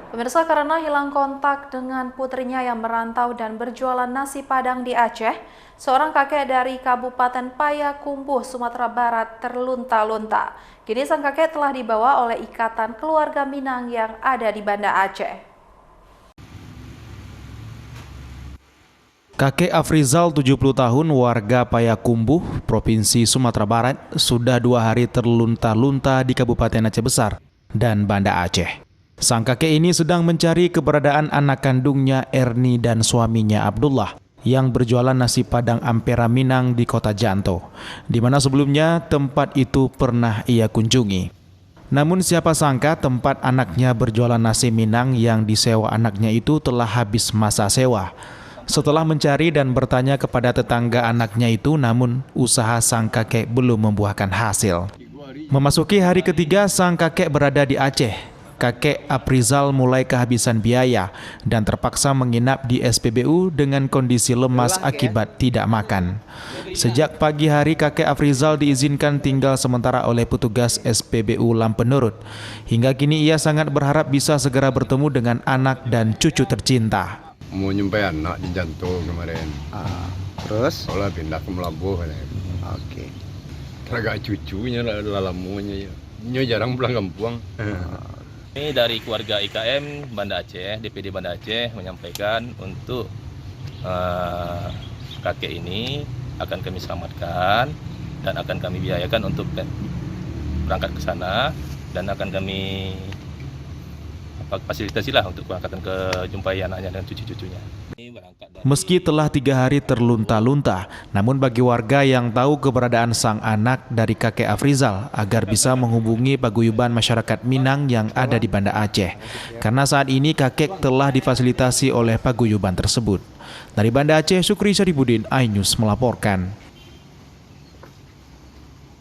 Pemirsa, karena hilang kontak dengan putrinya yang merantau dan berjualan nasi Padang di Aceh, seorang kakek dari Kabupaten Payakumbuh, Sumatera Barat terlunta-lunta. Kini sang kakek telah dibawa oleh Ikatan Keluarga Minang yang ada di Banda Aceh. Kakek Afrizal, 70 tahun, warga Payakumbuh, Provinsi Sumatera Barat, sudah 2 hari terlunta-lunta di Kabupaten Aceh Besar dan Banda Aceh. Sang kakek ini sedang mencari keberadaan anak kandungnya Erni dan suaminya Abdullah yang berjualan nasi Padang Ampera Minang di Kota Janto, di mana sebelumnya tempat itu pernah ia kunjungi. Namun siapa sangka tempat anaknya berjualan nasi Minang yang disewa anaknya itu telah habis masa sewa. Setelah mencari dan bertanya kepada tetangga anaknya itu, namun usaha sang kakek belum membuahkan hasil. Memasuki hari ketiga sang kakek berada di Aceh, kakek Afrizal mulai kehabisan biaya dan terpaksa menginap di SPBU dengan kondisi lemas akibat tidak makan. Sejak pagi hari kakek Afrizal diizinkan tinggal sementara oleh petugas SPBU Lampenurut. Hingga kini ia sangat berharap bisa segera bertemu dengan anak dan cucu tercinta. Mau nyampai anak di Janto kemarin. Terus? Soalnya pindah ke Melabuh. Oke. Agak cucunya lah lamunya ya. Nyo jarang pulang kampung. Ini dari keluarga IKM Banda Aceh, DPD Banda Aceh menyampaikan untuk kakek ini akan kami selamatkan dan akan kami biayakan untuk berangkat ke sana dan akan kami fasilitasilah untuk berangkatan ke jumpai anaknya dan cucu-cucunya. Meski telah 3 hari terlunta-lunta, namun bagi warga yang tahu keberadaan sang anak dari kakek Afrizal agar bisa menghubungi paguyuban masyarakat Minang yang ada di Banda Aceh. Karena saat ini kakek telah difasilitasi oleh paguyuban tersebut. Dari Banda Aceh, Sukri Syaribudin, iNews melaporkan.